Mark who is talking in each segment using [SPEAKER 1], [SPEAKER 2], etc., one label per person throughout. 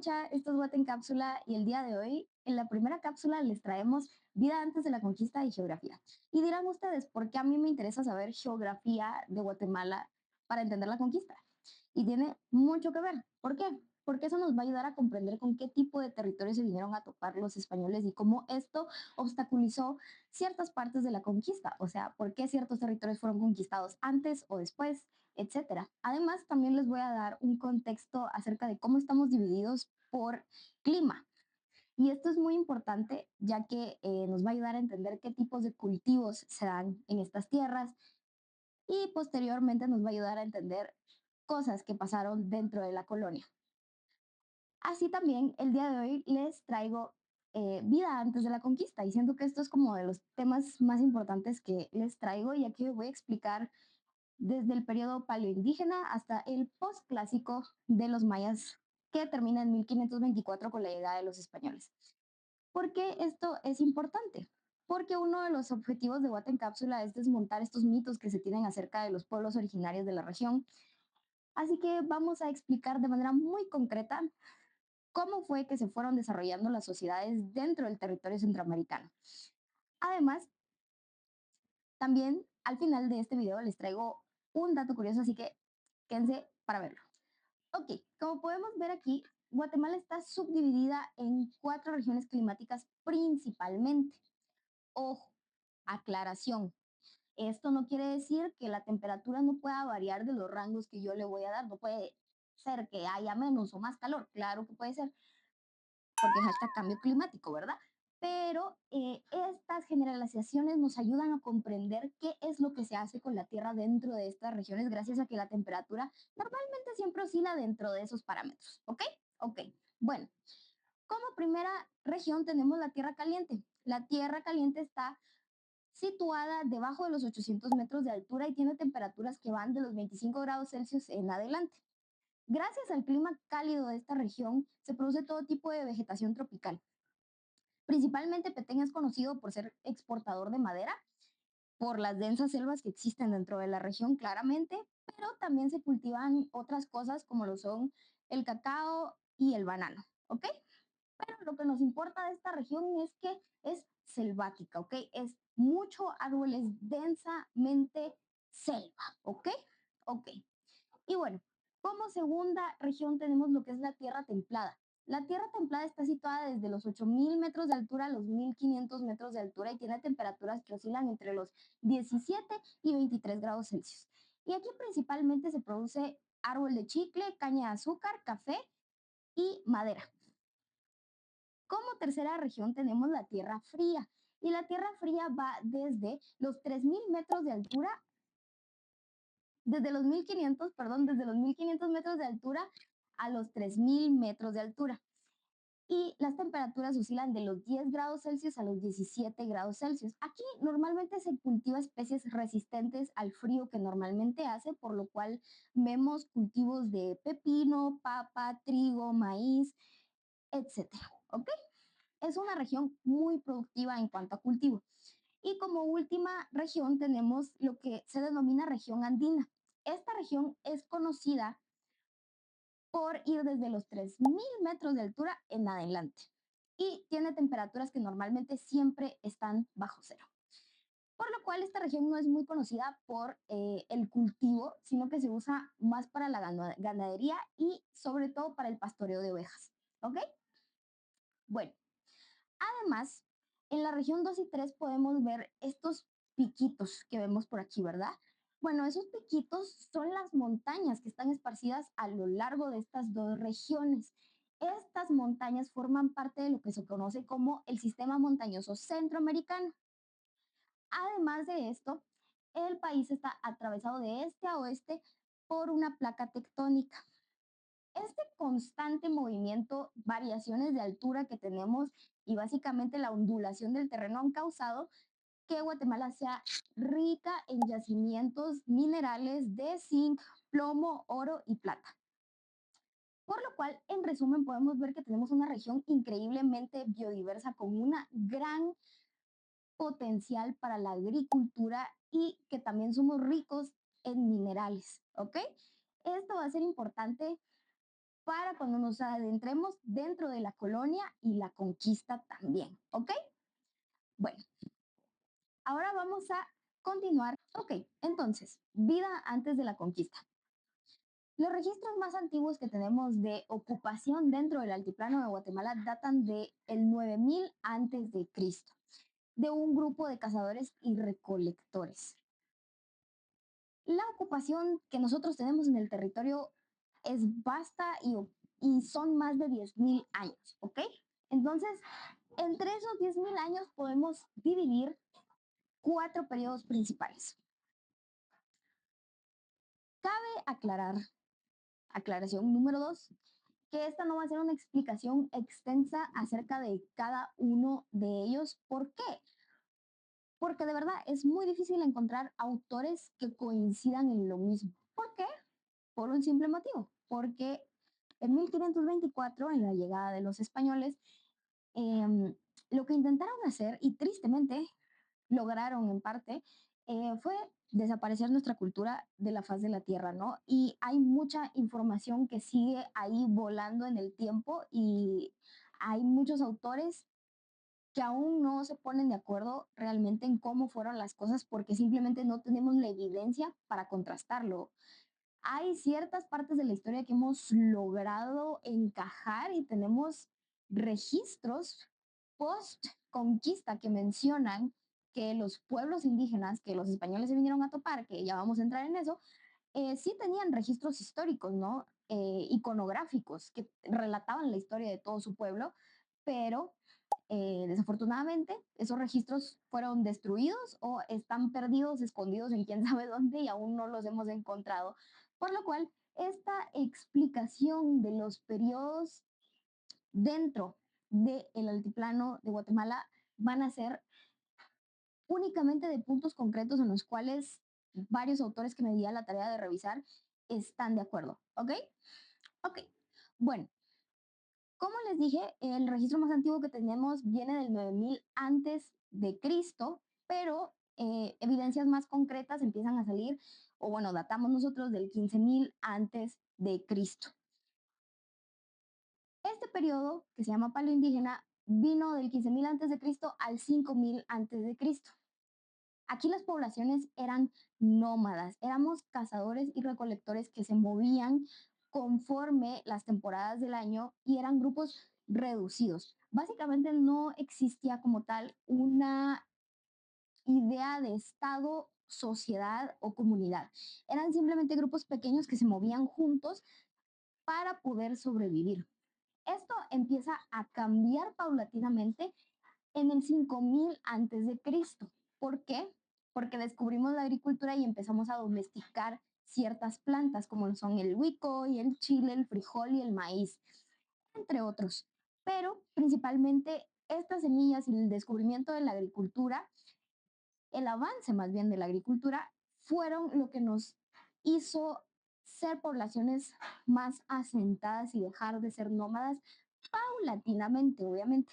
[SPEAKER 1] mucha, esto es Guate en Cápsula y el día de hoy, en la primera cápsula les traemos vida antes de la conquista y geografía. Y dirán ustedes, ¿por qué a mí me interesa saber geografía de Guatemala para entender la conquista? Y tiene mucho que ver. ¿Por qué? Porque eso nos va a ayudar a comprender con qué tipo de territorios se vinieron a topar los españoles y cómo esto obstaculizó ciertas partes de la conquista, o sea, por qué ciertos territorios fueron conquistados antes o después, etcétera. Además, también les voy a dar un contexto acerca de cómo estamos divididos por clima. Y esto es muy importante ya que nos va a ayudar a entender qué tipos de cultivos se dan en estas tierras y posteriormente nos va a ayudar a entender cosas que pasaron dentro de la colonia. Así también, el día de hoy les traigo vida antes de la conquista y siento que esto es como de los temas más importantes que les traigo, ya que voy a explicar desde el periodo paleoindígena hasta el postclásico de los mayas, que termina en 1524 con la llegada de los españoles. ¿Por qué esto es importante? Porque uno de los objetivos de Guate en Cápsula es desmontar estos mitos que se tienen acerca de los pueblos originarios de la región. Así que vamos a explicar de manera muy concreta cómo fue que se fueron desarrollando las sociedades dentro del territorio centroamericano. Además, también al final de este video les traigo un dato curioso, así que quédense para verlo. Ok, como podemos ver aquí, Guatemala está subdividida en 4 regiones climáticas principalmente. Ojo, aclaración. Esto no quiere decir que la temperatura no pueda variar de los rangos que yo le voy a dar. No puede ser que haya menos o más calor. Claro que puede ser, porque hashtag cambio climático, ¿verdad? Pero estas generalizaciones nos ayudan a comprender qué es lo que se hace con la Tierra dentro de estas regiones gracias a que la temperatura normalmente siempre oscila dentro de esos parámetros, ¿ok? Ok, bueno, como primera región tenemos la Tierra Caliente. La Tierra Caliente está situada debajo de los 800 metros de altura y tiene temperaturas que van de los 25 grados Celsius en adelante. Gracias al clima cálido de esta región, se produce todo tipo de vegetación tropical. Principalmente Petén es conocido por ser exportador de madera, por las densas selvas que existen dentro de la región, claramente, pero también se cultivan otras cosas como lo son el cacao y el banano, ¿ok? Pero lo que nos importa de esta región es que es selvática, ¿ok? Es mucho árboles, densamente selva, ¿ok? Ok. Y bueno, como segunda región tenemos lo que es la Tierra Templada. La Tierra Templada está situada desde los 8.000 metros de altura a los 1.500 metros de altura y tiene temperaturas que oscilan entre los 17 y 23 grados Celsius. Y aquí principalmente se produce árbol de chicle, caña de azúcar, café y madera. Como tercera región tenemos la Tierra Fría. Y la Tierra Fría va desde los 3.000 metros de altura, desde los 1.500 metros de altura a los 3.000 metros de altura. Y las temperaturas oscilan de los 10 grados Celsius a los 17 grados Celsius. Aquí normalmente se cultiva especies resistentes al frío que normalmente hace, por lo cual vemos cultivos de pepino, papa, trigo, maíz, etcétera. ¿Ok? Es una región muy productiva en cuanto a cultivo. Y como última región tenemos lo que se denomina región andina. Esta región es conocida por ir desde los 3.000 metros de altura en adelante y tiene temperaturas que normalmente siempre están bajo cero. Por lo cual esta región no es muy conocida por el cultivo, sino que se usa más para la ganadería y sobre todo para el pastoreo de ovejas. ¿Ok? Bueno, además, en la región 2 y 3 podemos ver estos piquitos que vemos por aquí, ¿verdad? Bueno, esos piquitos son las montañas que están esparcidas a lo largo de estas dos regiones. Estas montañas forman parte de lo que se conoce como el sistema montañoso centroamericano. Además de esto, el país está atravesado de este a oeste por una placa tectónica. Este constante movimiento, variaciones de altura que tenemos y básicamente la ondulación del terreno han causado que Guatemala sea rica en yacimientos minerales de zinc, plomo, oro y plata. Por lo cual, en resumen, podemos ver que tenemos una región increíblemente biodiversa con una gran potencial para la agricultura y que también somos ricos en minerales, ¿ok? Esto va a ser importante para cuando nos adentremos dentro de la colonia y la conquista también, ¿ok? Bueno, ahora vamos a continuar. Ok, entonces, vida antes de la conquista. Los registros más antiguos que tenemos de ocupación dentro del altiplano de Guatemala datan de el 9000 antes de Cristo, de un grupo de cazadores y recolectores. La ocupación que nosotros tenemos en el territorio es vasta y son más de 10.000 años, ¿ok? Entonces, entre esos 10.000 años podemos dividir cuatro periodos principales. Cabe aclarar, aclaración número dos, que esta no va a ser una explicación extensa acerca de cada uno de ellos. ¿Por qué? Porque de verdad es muy difícil encontrar autores que coincidan en lo mismo. ¿Por qué? Por un simple motivo, porque en 1524, en la llegada de los españoles, eh, lo que intentaron hacer, y tristemente lograron en parte, fue desaparecer nuestra cultura de la faz de la tierra, ¿no? Y hay mucha información que sigue ahí volando en el tiempo y hay muchos autores que aún no se ponen de acuerdo realmente en cómo fueron las cosas porque simplemente no tenemos la evidencia para contrastarlo. Hay ciertas partes de la historia que hemos logrado encajar y tenemos registros post conquista que mencionan que los pueblos indígenas que los españoles se vinieron a topar, que ya vamos a entrar en eso, sí tenían registros históricos, ¿no? Iconográficos que relataban la historia de todo su pueblo, pero desafortunadamente, esos registros fueron destruidos o están perdidos, escondidos en quién sabe dónde y aún no los hemos encontrado. Por lo cual, esta explicación de los periodos dentro del altiplano de Guatemala van a ser únicamente de puntos concretos en los cuales varios autores que me di a la tarea de revisar están de acuerdo. ¿Ok? Ok. Bueno, como les dije, el registro más antiguo que tenemos viene del 9000 antes de Cristo, pero evidencias más concretas empiezan a salir, o bueno, datamos nosotros del 15.000 antes de Cristo. Este periodo, que se llama paleoindígena, vino del 15.000 antes de Cristo al 5.000 antes de Cristo. Aquí las poblaciones eran nómadas, éramos cazadores y recolectores que se movían conforme las temporadas del año y eran grupos reducidos. Básicamente no existía como tal una idea de estado, sociedad o comunidad. Eran simplemente grupos pequeños que se movían juntos para poder sobrevivir. Esto empieza a cambiar paulatinamente en el 5000 antes de Cristo. ¿Por qué? Porque descubrimos la agricultura y empezamos a domesticar ciertas plantas como son el huico y el chile, el frijol y el maíz, entre otros. Pero principalmente estas semillas y el descubrimiento de la agricultura, el avance más bien de la agricultura, fueron lo que nos hizo ser poblaciones más asentadas y dejar de ser nómadas paulatinamente, obviamente.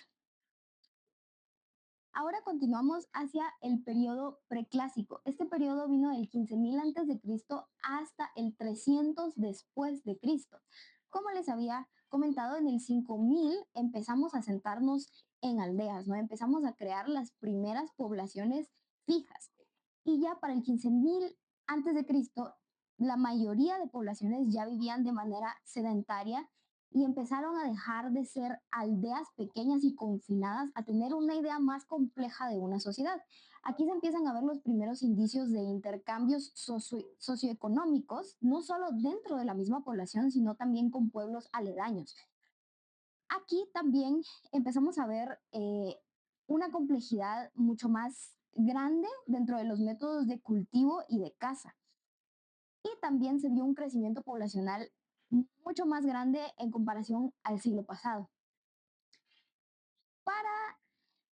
[SPEAKER 1] Ahora continuamos hacia el periodo preclásico. Este periodo vino del 15.000 antes de Cristo hasta el 300 después de Cristo. Como les había comentado, en el 5000 empezamos a sentarnos en aldeas, ¿no? Empezamos a crear las primeras poblaciones fijas. Y ya para el 15.000 antes de Cristo, la mayoría de poblaciones ya vivían de manera sedentaria y empezaron a dejar de ser aldeas pequeñas y confinadas a tener una idea más compleja de una sociedad. Aquí se empiezan a ver los primeros indicios de intercambios socioeconómicos, no solo dentro de la misma población, sino también con pueblos aledaños. Aquí también empezamos a ver una complejidad mucho más grande dentro de los métodos de cultivo y de caza. Y también se vio un crecimiento poblacional mucho más grande en comparación al siglo pasado. Para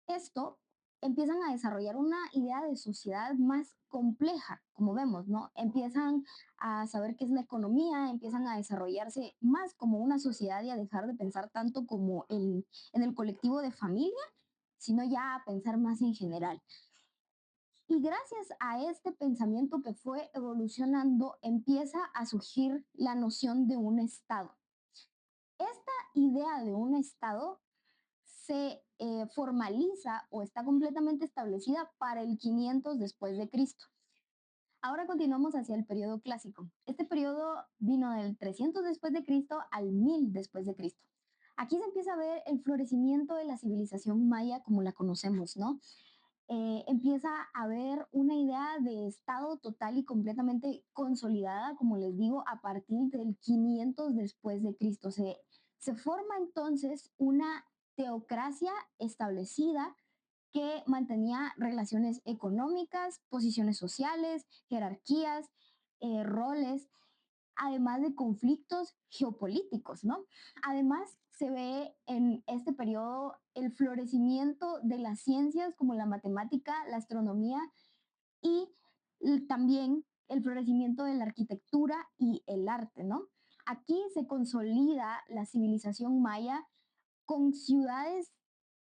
[SPEAKER 1] esto empiezan a desarrollar una idea de sociedad más compleja, como vemos, ¿no? Empiezan a saber qué es la economía, empiezan a desarrollarse más como una sociedad y a dejar de pensar tanto como en el colectivo de familia, sino ya a pensar más en general. Y gracias a este pensamiento que fue evolucionando, empieza a surgir la noción de un Estado. idea de un Estado se formaliza o está completamente establecida para el 500 después de Cristo. Ahora continuamos hacia el periodo clásico. Este periodo vino del 300 después de Cristo al 1000 después de Cristo. Aquí se empieza a ver el florecimiento de la civilización maya como la conocemos, ¿no? Empieza a haber una idea de Estado total y completamente consolidada, como les digo, a partir del 500 después de Cristo. Se forma entonces una teocracia establecida que mantenía relaciones económicas, posiciones sociales, jerarquías, roles, además de conflictos geopolíticos, ¿no? Además, se ve en este periodo el florecimiento de las ciencias como la matemática, la astronomía y también el florecimiento de la arquitectura y el arte, ¿no? Aquí se consolida la civilización maya con ciudades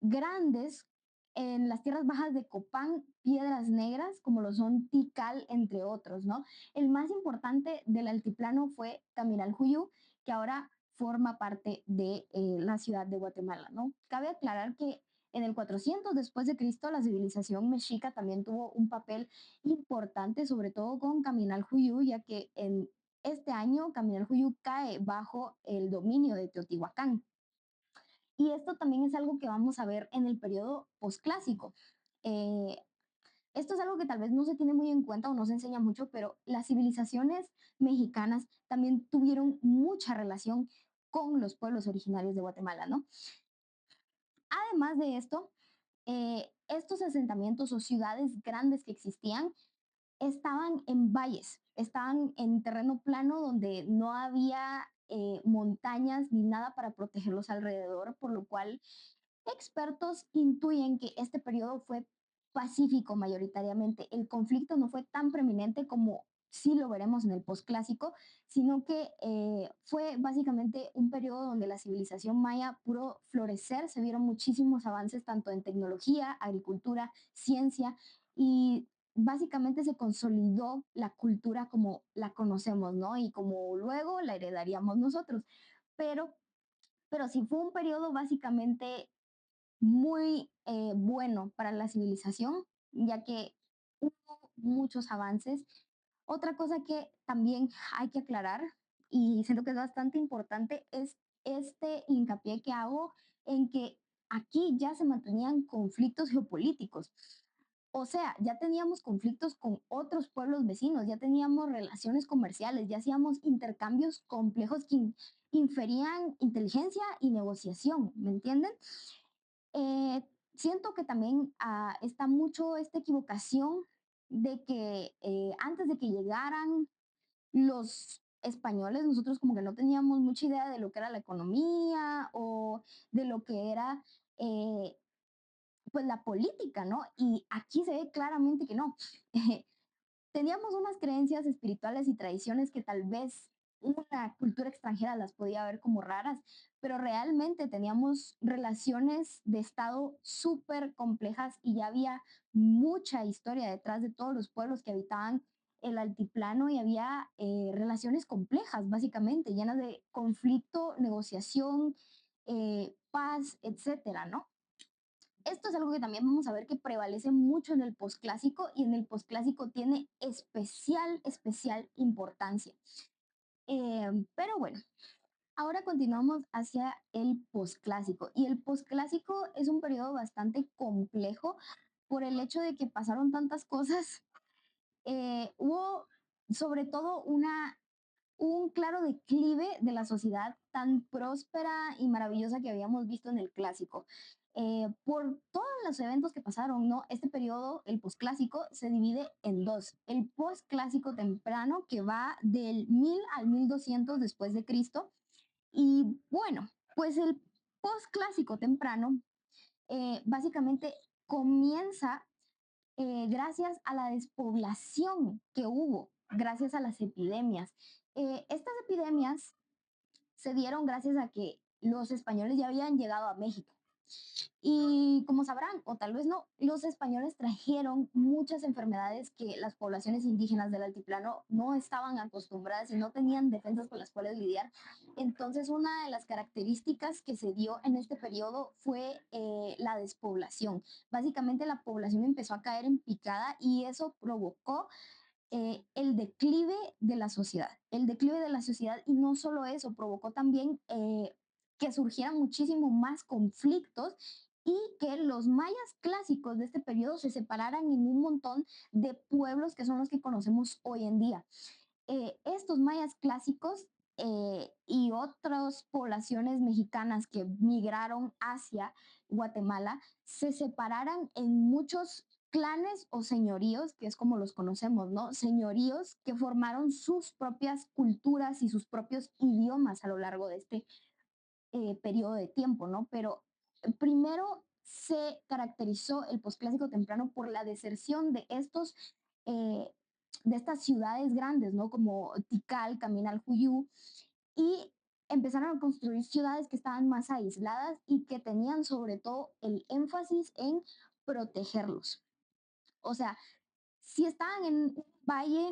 [SPEAKER 1] grandes en las tierras bajas de Copán, Piedras Negras, como lo son Tikal, entre otros, ¿no? El más importante del altiplano fue Caminaljuyu, que ahora forma parte de la ciudad de Guatemala, ¿no? Cabe aclarar que en el 400 después de Cristo la civilización mexica también tuvo un papel importante, sobre todo con Caminaljuyu, ya que en este año Caminaljuyu cae bajo el dominio de Teotihuacán. Y esto también es algo que vamos a ver en el periodo posclásico. Eh, Esto es algo que tal vez no se tiene muy en cuenta o no se enseña mucho, pero las civilizaciones mexicanas también tuvieron mucha relación con los pueblos originarios de Guatemala, ¿no? Además de esto, estos asentamientos o ciudades grandes que existían estaban en valles, estaban en terreno plano donde no había montañas ni nada para protegerlos alrededor, por lo cual expertos intuyen que este periodo fue pacífico mayoritariamente. El conflicto no fue tan preeminente como sí lo veremos en el posclásico, sino que fue básicamente un periodo donde la civilización maya pudo florecer, se vieron muchísimos avances tanto en tecnología, agricultura, ciencia y básicamente se consolidó la cultura como la conocemos, ¿no? Y como luego la heredaríamos nosotros. Pero, pero sí fue un periodo básicamente muy bueno para la civilización, ya que hubo muchos avances. Otra cosa que también hay que aclarar, y siento que es bastante importante, es este hincapié que hago en que aquí ya se mantenían conflictos geopolíticos. O sea, ya teníamos conflictos con otros pueblos vecinos, ya teníamos relaciones comerciales, ya hacíamos intercambios complejos que inferían inteligencia y negociación, ¿me entienden? Eh, Siento que también está mucho esta equivocación de que antes de que llegaran los españoles, nosotros como que no teníamos mucha idea de lo que era la economía o de lo que era eh, pues la política, ¿no? Y aquí se ve claramente que no. Teníamos unas creencias espirituales y tradiciones que tal vez una cultura extranjera las podía ver como raras, pero realmente teníamos relaciones de Estado súper complejas y ya había mucha historia detrás de todos los pueblos que habitaban el altiplano y había relaciones complejas, básicamente, llenas de conflicto, negociación, paz, etcétera, ¿no? Esto es algo que también vamos a ver que prevalece mucho en el posclásico y en el posclásico tiene especial importancia. Pero bueno, ahora continuamos hacia el posclásico y el posclásico es un periodo bastante complejo por el hecho de que pasaron tantas cosas. Hubo sobre todo un claro declive de la sociedad tan próspera y maravillosa que habíamos visto en el clásico. Por todos los eventos que pasaron, ¿no? Este periodo, el posclásico, se divide en dos. El posclásico temprano, que va del 1000 al 1200 después de Cristo. Y bueno, pues el posclásico temprano básicamente comienza gracias a la despoblación que hubo, gracias a las epidemias. Estas epidemias se dieron gracias a que los españoles ya habían llegado a México. Y como sabrán, o tal vez no, los españoles trajeron muchas enfermedades que las poblaciones indígenas del altiplano no estaban acostumbradas y no tenían defensas con las cuales lidiar. Entonces, una de las características que se dio en este periodo fue la despoblación. Básicamente, la población empezó a caer en picada y eso provocó el declive de la sociedad. El declive de la sociedad y no solo eso, provocó también que surgieran muchísimo más conflictos y que los mayas clásicos de este periodo se separaran en un montón de pueblos que son los que conocemos hoy en día. Estos mayas clásicos y otras poblaciones mexicanas que migraron hacia Guatemala se separaran en muchos clanes o señoríos, que es como los conocemos, ¿no? Señoríos que formaron sus propias culturas y sus propios idiomas a lo largo de este periodo de tiempo, ¿no? Pero primero se caracterizó el posclásico temprano por la deserción eh, de estas ciudades grandes, ¿no? Como Tikal, Caminal, y empezaron a construir ciudades que estaban más aisladas y que tenían sobre todo el énfasis en protegerlos. O sea, si estaban en un valle,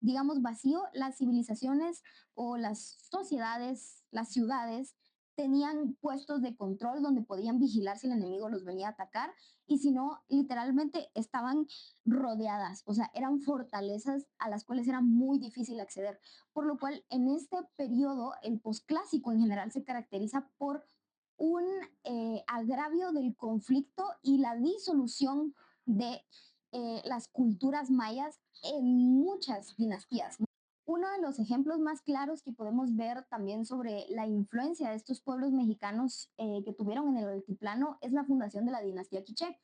[SPEAKER 1] digamos, vacío, las civilizaciones o las sociedades, las ciudades, tenían puestos de control donde podían vigilar si el enemigo los venía a atacar y si no, literalmente estaban rodeadas, o sea, eran fortalezas a las cuales era muy difícil acceder. Por lo cual, en este periodo, el posclásico en general se caracteriza por un agravio del conflicto y la disolución de las culturas mayas en muchas dinastías. Uno de los ejemplos más claros que podemos ver también sobre la influencia de estos pueblos mexicanos que tuvieron en el altiplano es la fundación de la dinastía Quiché.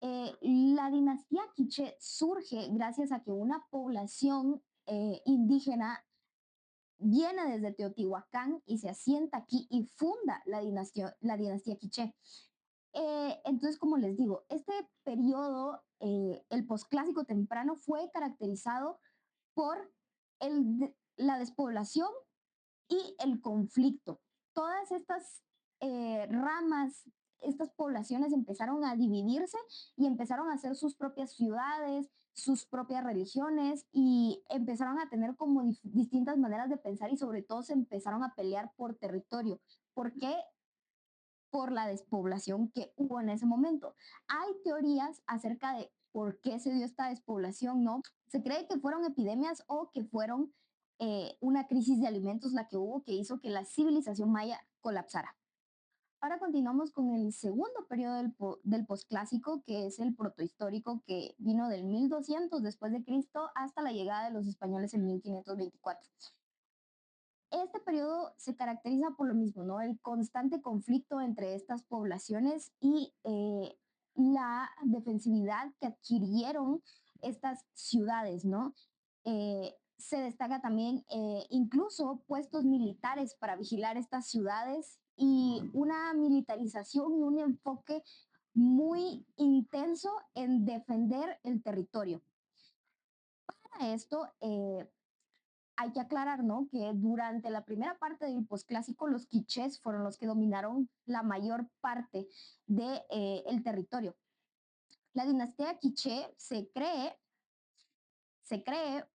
[SPEAKER 1] La dinastía Quiché surge gracias a que una población indígena viene desde Teotihuacán y se asienta aquí y funda la dinastía Quiché. Entonces, como les digo, este periodo, el posclásico temprano, fue caracterizado por la despoblación y el conflicto. Todas estas ramas, estas poblaciones empezaron a dividirse y empezaron a hacer sus propias ciudades, sus propias religiones y empezaron a tener como distintas maneras de pensar y sobre todo se empezaron a pelear por territorio. ¿Por qué? Por la despoblación que hubo en ese momento. Hay teorías acerca de por qué se dio esta despoblación, ¿no? Se cree que fueron epidemias o que fueron una crisis de alimentos la que hubo que hizo que la civilización maya colapsara. Ahora continuamos con el segundo periodo del posclásico, que es el protohistórico, que vino del 1200 después de Cristo hasta la llegada de los españoles en 1524. Este periodo se caracteriza por lo mismo, ¿no? El constante conflicto entre estas poblaciones y la defensividad que adquirieron estas ciudades, ¿no? Se destaca también incluso puestos militares para vigilar estas ciudades y una militarización y un enfoque muy intenso en defender el territorio. Para esto, hay que aclarar, ¿no? Que durante la primera parte del posclásico, los quichés fueron los que dominaron la mayor parte del el territorio. La dinastía quiché se cree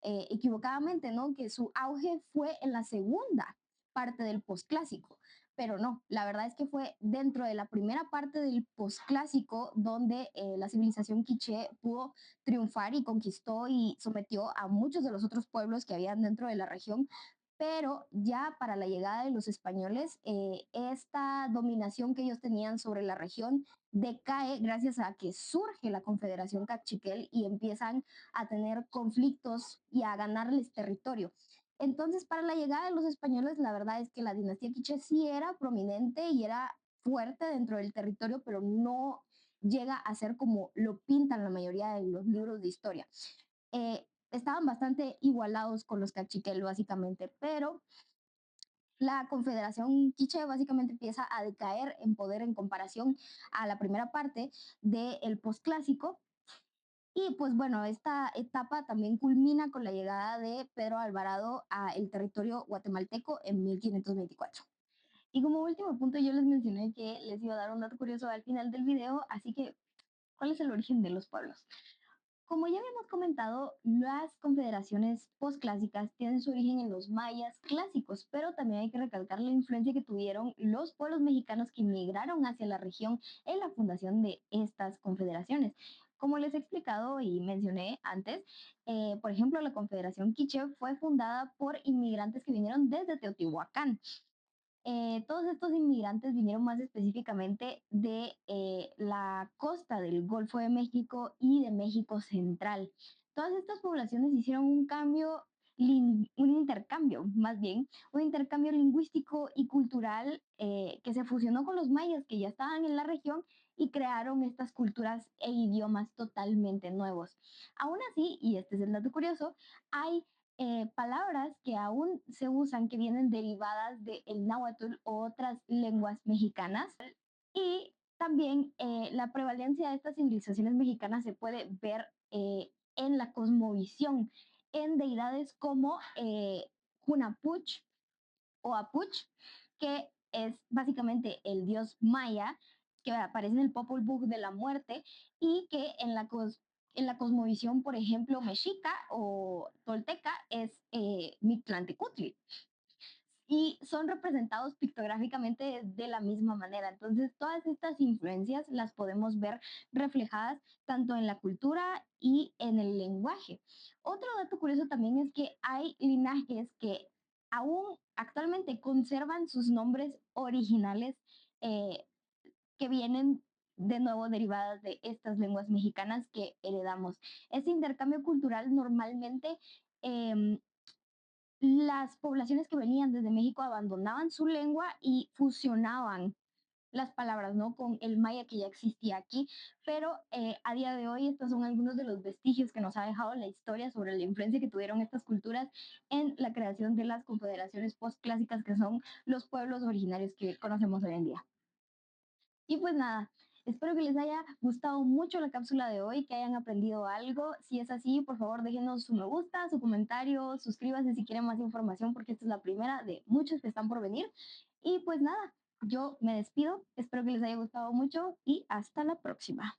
[SPEAKER 1] equivocadamente, ¿no? Que su auge fue en la segunda parte del posclásico, pero no, la verdad es que fue dentro de la primera parte del posclásico donde la civilización quiché pudo triunfar y conquistó y sometió a muchos de los otros pueblos que habían dentro de la región, pero ya para la llegada de los españoles, esta dominación que ellos tenían sobre la región decae gracias a que surge la Confederación Cachiquel y empiezan a tener conflictos y a ganarles territorio. Entonces, para la llegada de los españoles, la verdad es que la dinastía quiché sí era prominente y era fuerte dentro del territorio, pero no llega a ser como lo pintan la mayoría de los libros de historia. Estaban bastante igualados con los cachiquel, básicamente, pero la Confederación Quiche básicamente empieza a decaer en poder en comparación a la primera parte del posclásico y pues bueno, esta etapa también culmina con la llegada de Pedro Alvarado a el territorio guatemalteco en 1524. Y como último punto, yo les mencioné que les iba a dar un dato curioso al final del video, así que, ¿cuál es el origen de los pueblos? Como ya habíamos comentado, las confederaciones posclásicas tienen su origen en los mayas clásicos, pero también hay que recalcar la influencia que tuvieron los pueblos mexicanos que migraron hacia la región en la fundación de estas confederaciones. Como les he explicado y mencioné antes, por ejemplo, la Confederación Quiché fue fundada por inmigrantes que vinieron desde Teotihuacán. Todos estos inmigrantes vinieron más específicamente de la costa del Golfo de México y de México Central. Todas estas poblaciones hicieron un cambio, un intercambio, más bien, un intercambio lingüístico y cultural que se fusionó con los mayas que ya estaban en la región y crearon estas culturas e idiomas totalmente nuevos. Aún así, y este es el dato curioso, hay palabras que aún se usan que vienen derivadas del náhuatl o otras lenguas mexicanas. Y también la prevalencia de estas civilizaciones mexicanas se puede ver en la cosmovisión, en deidades como Hunapuch o Apuch, que es básicamente el dios maya que aparece en el Popol Vuh de la muerte y que en la cosmovisión, por ejemplo, mexica o tolteca es Mictlantecutli y son representados pictográficamente de la misma manera. Entonces, todas estas influencias las podemos ver reflejadas tanto en la cultura y en el lenguaje. Otro dato curioso también es que hay linajes que aún actualmente conservan sus nombres originales eh, que vienen de nuevo derivadas de estas lenguas mexicanas que heredamos. Este intercambio cultural normalmente las poblaciones que venían desde México abandonaban su lengua y fusionaban las palabras, ¿no? Con el maya que ya existía aquí, pero a día de hoy estos son algunos de los vestigios que nos ha dejado la historia sobre la influencia que tuvieron estas culturas en la creación de las confederaciones postclásicas que son los pueblos originarios que conocemos hoy en día. Y pues nada, espero que les haya gustado mucho la cápsula de hoy, que hayan aprendido algo. Si es así, por favor, déjenos su me gusta, su comentario, suscríbanse si quieren más información, porque esta es la primera de muchos que están por venir. Y pues nada, yo me despido, espero que les haya gustado mucho y hasta la próxima.